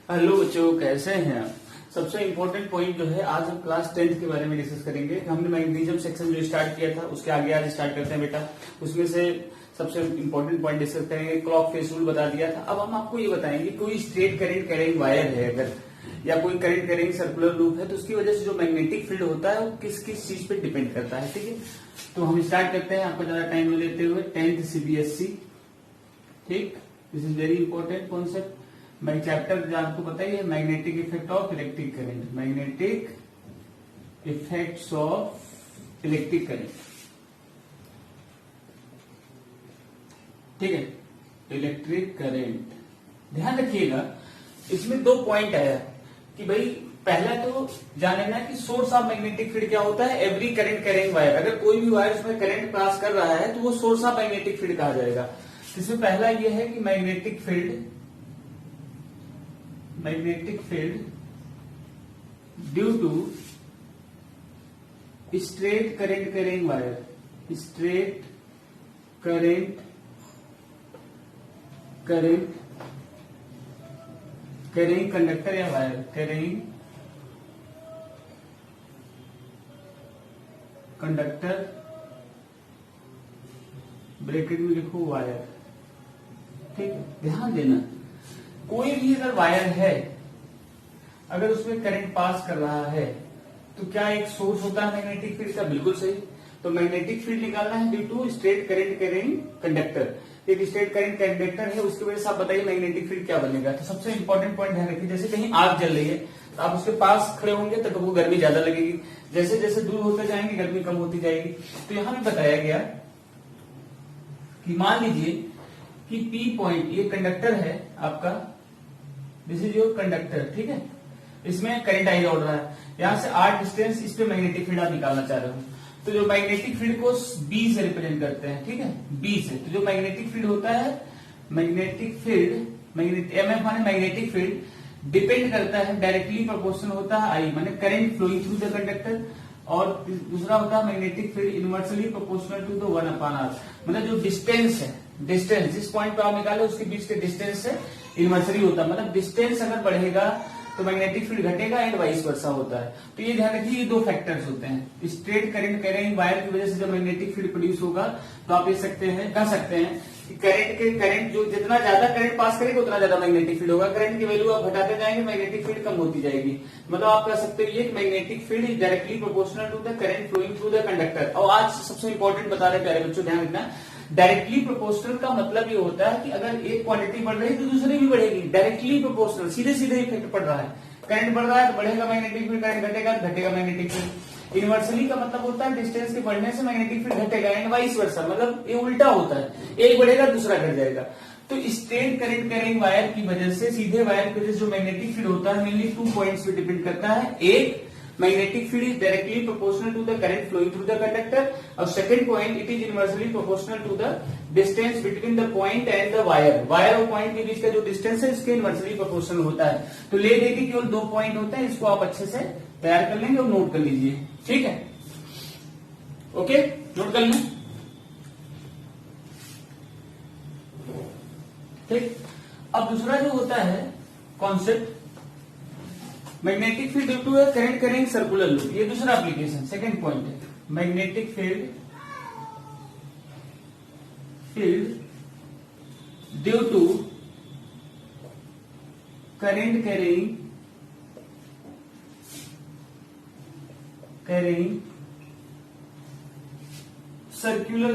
Hello बच्चों, कैसे हैं आप। सबसे इम्पोर्टेंट पॉइंट जो है, आज हम क्लास 10th के बारे में डिस्कस करेंगे। हमने मैग्नीशियम सेक्शन जो स्टार्ट किया था उसके आगे आज स्टार्ट करते हैं बेटा। उसमें से सबसे इम्पोर्टेंट पॉइंट डिस्कस करेंगे। क्लॉक फेस रूल बता दिया था। अब हम आपको ये बताएंगे, कोई स्ट्रेट करंट कैरिंग वायर है अगर, या कोई करंट कैरिंग सर्कुलर लूप है, तो उसकी वजह से जो मैग्नेटिक फील्ड होता है वो किस किस चीज पे डिपेंड करता है। ठीक है, तो हम स्टार्ट करते हैं आपको ज्यादा टाइम न लेते हुए। 10th CBSE, ठीक, this is very important concept. मैं चैप्टर आपको पता ही है, magnetic effect of electric current, magnetic effects of electric current. ठीक है, इलेक्ट्रिक करंट। ध्यान रखिएगा, इसमें दो पॉइंट आया कि भाई पहला तो जान लेना कि सोर्स ऑफ मैग्नेटिक फील्ड क्या होता है। एवरी करंट कैरिंग वायर, अगर कोई भी वायर उसमें करंट पास कर रहा है तो वो सोर्स ऑफ मैग्नेटिक फील्ड कहा जाएगा। इसमें पहला यह है कि magnetic field due to straight current carrying wire, straight current carrying conductor या वायर, कैरिंग कंडक्टर, ब्रैकेट में लिखो वायर। ठीक है, ध्यान देना, कोई भी अगर वायर है, अगर उसमें करंट पास कर रहा है तो क्या एक सोर्स होता है मैग्नेटिक फील्ड का? बिल्कुल सही। तो मैग्नेटिक फील्ड निकालना है due to straight current carrying conductor. एक स्ट्रेट करंट कंडक्टर है, उसकी वजह से आप बताइए मैग्नेटिक फील्ड क्या बनेगा। तो सबसे इंपॉर्टेंट पॉइंट ध्यान रखिए, जैसे कहीं आग जल रही है तो आप उसके पास खड़े होंगे तो आपको गर्मी ज्यादा लगेगी, जैसे जैसे दूर होते जाएंगे गर्मी कम होती जाएगी। तो यहां भी बताया गया कि मान लीजिए कि P पॉइंट, ये कंडक्टर है आपका, दिस इज योर कंडक्टर। ठीक है, इसमें करंट आई दौड़ रहा है, यहां से R डिस्टेंस, इस पे मैग्नेटिक फील्ड आप निकालना चाह रहे हो। तो जो मैग्नेटिक फील्ड को B से रिप्रेजेंट करते हैं, ठीक है, B से। तो जो मैग्नेटिक फील्ड होता है, मैग्नेटिक फील्ड, MF माने मैग्नेटिक फील्ड डिपेंड करता है, डायरेक्टली प्रोपोर्शनल होता है I माने current flowing through the conductor, और दूसरा होता है magnetic field inversely proportional to the 1/r, मतलब जो डिस्टेंस है, डिस्टेंस जिस पॉइंट पे आप निकाले उसके बीच के डिस्टेंस से इनवर्सली होता है, मतलब डिस्टेंस अगर बढ़ेगा तो मैग्नेटिक फील्ड घटेगा एंड वाइस वर्सा होता है। तो ये ध्यान रखिए, ये दो फैक्टर्स होते हैं। स्ट्रेट करंट कैरिंग वायर की वजह से जब मैग्नेटिक फील्ड प्रोड्यूस होगा तो आप कह सकते हैं कि करंट जो जितना ज्यादा करंट पास करेगा उतना ज्यादा मैग्नेटिक फील्ड होगा। करंट की वैल्यू आप घटाते जाएंगे, मैग्नेटिक फील्ड कम होती जाएगी। मतलब आप कह सकते हो ये magnetic field is directly proportional to the current flowing through the conductor. और आज सबसे इंपॉर्टेंट बता रहे प्यारे बच्चों, ध्यान रखना, डायरेक्टली प्रोपोर्शनल का मतलब ये होता है कि अगर एक क्वांटिटी बढ़ रही है तो दूसरी भी बढ़ेगी। डायरेक्टली प्रोपोर्शनल, सीधे सीधे इफेक्ट पड़ रहा है। करंट बढ़ रहा है तो बढ़ेगा मैग्नेटिक फील्ड, करंट घटेगा तो घटेगा मैग्नेटिक फील्ड। इनवर्सली का मतलब होता है डिस्टेंस के बढ़ने से मैग्नेटिक फील्ड घटेगा, एंड वाइस वर्सा, मतलब ये उल्टा होता है, एक बढ़ेगा दूसरा घट जाएगा। तो स्ट्रेट करंट कैरिंग वायर की वजह से, सीधे वायर की वजह से जो मैग्नेटिक फील्ड होता है मेनली 2 पॉइंट्स पे डिपेंड करता है। एक, magnetic field is directly proportional to the current flowing through the conductor, और second point, it is inversely proportional to the distance between the point and the wire. Wire और point के बीच का जो डिस्टेंस है इसके इनवर्सली प्रोपोर्शनल होता है। तो ले दे के केवल 2 पॉइंट होते हैं, इसको आप अच्छे से तैयार कर लेंगे और नोट कर लीजिए। ठीक है, ओके, नोट कर लें। ठीक, अब दूसरा जो होता है concept, magnetic field due to current carrying circular loop, ये दूसरा एप्लीकेशन, सेकंड पॉइंट है। Magnetic field due to current carrying circular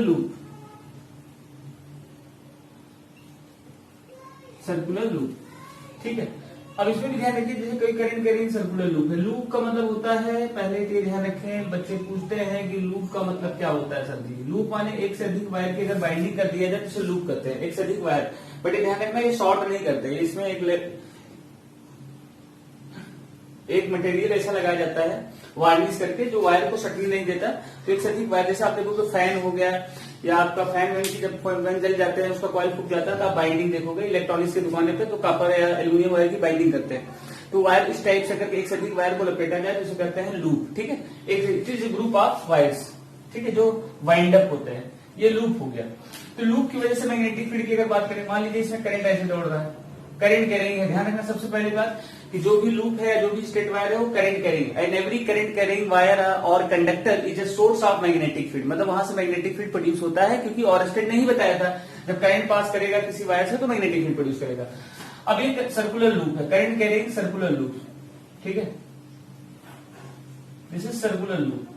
loop, ठीक है। अब इसमें भी ध्यान रखिए, जैसे कोई करंट कैरिंग सर्कुलर लूप है। लूप का मतलब होता है, पहले तो ध्यान रखें, बच्चे पूछते हैं कि लूप का मतलब क्या होता है सर जी। लूप माने एक से अधिक वायर की अगर बाइंडिंग कर दिया जाए तो इसे लूप करते हैं, एक से अधिक वायर। बट ये ध्यान रखना, ये शॉर्ट नहीं करते, इसमें एक मटेरियल ऐसा लगाया जाता है वार्निश करके जो वायर को सटने नहीं देता। तो एक से अधिक वायर, जैसे आप देखो तो फैन हो गया, या आपका फैन वैन की जब वैन जल जाते हैं उसका कॉइल फूक जाता है तो आप बाइंडिंग देखोगे इलेक्ट्रॉनिक्स की दुकान पे, तो कॉपर या एल्यूमिनियम वायर की बाइंडिंग करते हैं। तो वायर इस टाइप से करके एक से अधिक वायर को लपेटा जाए तो इसे कहते हैं लूप। ठीक है, एक ग्रुप ऑफ वायर्स, ठीक है, जो वाइंड अप होते हैं, ये लूप हो गया। तो लूप की वजह से मैग्नेटिक फील्ड की अगर बात करें, मान लीजिए इसमें करंट ऐसे दौड़ रहा है, करंट कैरिंग है। ध्यान रखना सबसे पहली बात कि जो भी लूप है, जो भी स्टेट वायर है, वो current carrying, and every current carrying wire और conductor is a source of magnetic field. मतलब वहां से मैग्नेटिक फील्ड प्रोड्यूस होता है, क्योंकि और स्टेट नहीं बताया था, जब करंट पास करेगा किसी वायर से तो मैग्नेटिक फील्ड प्रोड्यूस करेगा। अब एक सर्कुलर लूप है, करंट कैरिंग सर्कुलर लूप, ठीक है, दिस इज सर्कुलर लूप,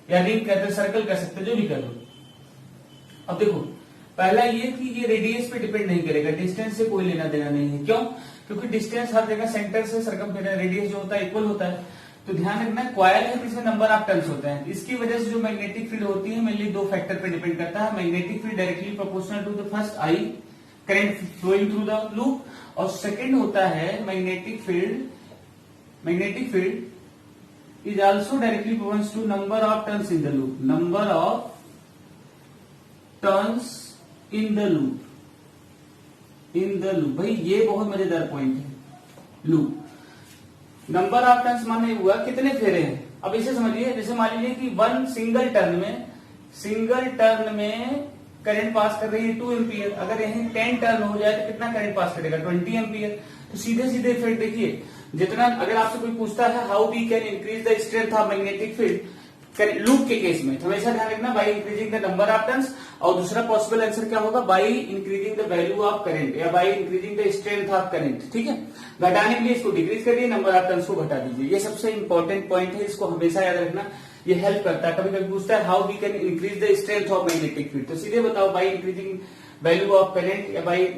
या रिंग कहते हैं, सर्कल कर सकते, जो भी कर लो। अब देखो, पहला ये कि ये रेडियस पे डिपेंड नहीं करेगा, डिस्टेंस से कोई लेना देना नहीं है। क्यों? क्योंकि डिस्टेंस हर जगह सेंटर से सरकमफेरेंस रेडियस जो होता है इक्वल होता है। तो ध्यान रखना, क्वायल है इसमें नंबर ऑफ टर्न्स होते हैं। इसकी वजह से जो मैग्नेटिक फील्ड होती है मेनली दो फैक्टर पे डिपेंड करता है। Magnetic field directly proportional to the first I current flowing through the loop, और सेकेंड होता है magnetic field is also directly proportional to number of turns in the loop, number of turns in the loop। भाई ये बहुत मजेदार point है। Loop number of turns माने हुआ कितने फेरे हैं। अब इसे समझिए, जैसे मान लीजिए कि वन सिंगल टर्न में करंट पास कर रही है 2 एम्पियर। अगर यहीं 10 टर्न हो जाए तो कितना करंट पास करेगा, 20 एम्पियर। तो सीधे सीधे इफेक्ट देखिए, जितना अगर आपसे कोई पूछता है how we can increase the strength of magnetic field loop के केस में, तो हमेशा ध्यान रखना by increasing the number of turns, और दूसरा पॉसिबल आंसर क्या होगा, by increasing the value of current या by increasing the strength of current. ठीक है, घटाने के लिए इसको डिक्रीज करिए, नंबर ऑफ टर्न्स को घटा दीजिए। ये सबसे इंपॉर्टेंट पॉइंट है, इसको हमेशा याद रखना, ये हेल्प करता है। कभी कभी पूछता है how we can increase the strength of magnetic field, तो सीधे बताओ by increasing value of current या बाई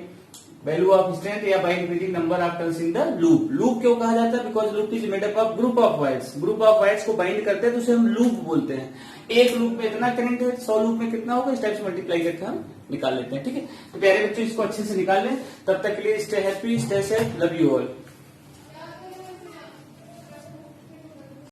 वैल्यू ऑफ स्ट्रेंथ या by increasing number of turns in the loop. Loop क्यों कहा जाता है, because loop is made up of group of wires को बाइंड करते हैं, तो उसे हम लूप बोलते हैं। एक लूप में इतना करंट है, 100 लूप में कितना होगा, इस टाइप से मल्टीप्लाई करके हम निकाल लेते हैं। ठीक है, तो प्यारे बच्चों इसको अच्छे से निकाल लें। तब तक के लिए stay happy, stay safe, love you all.